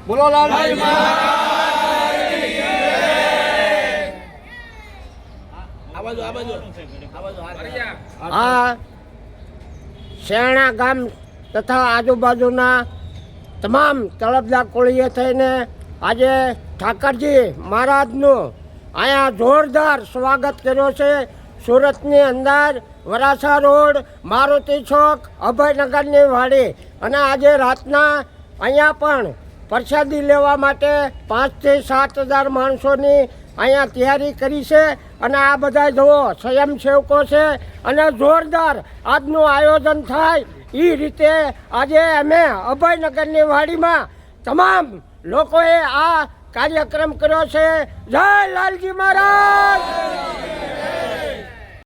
બોલો લાલજી આ શેરણા ગામ તથા આજુબાજુના તમામ તળપદા કોળીએ થઈને આજે ઠાકરજી મહારાજનું અહીંયા જોરદાર સ્વાગત કર્યો છે. સુરતની અંદર વરાછા રોડ, મારુતિ ચોક, અભયનગરની વાડી અને આજે રાતના અહીંયા પણ પ્રસાદી લેવા માટે 5 થી 7 હજાર માણસોની અહીંયા તૈયારી કરી છે. અને આ બધા જુઓ સ્વયંસેવકો છે અને જોરદાર આજનું આયોજન થાય એ રીતે આજે અમે અભયનગરની વાડીમાં તમામ લોકોએ આ કાર્યક્રમ કર્યો છે. જય લાલજી મહારાજ.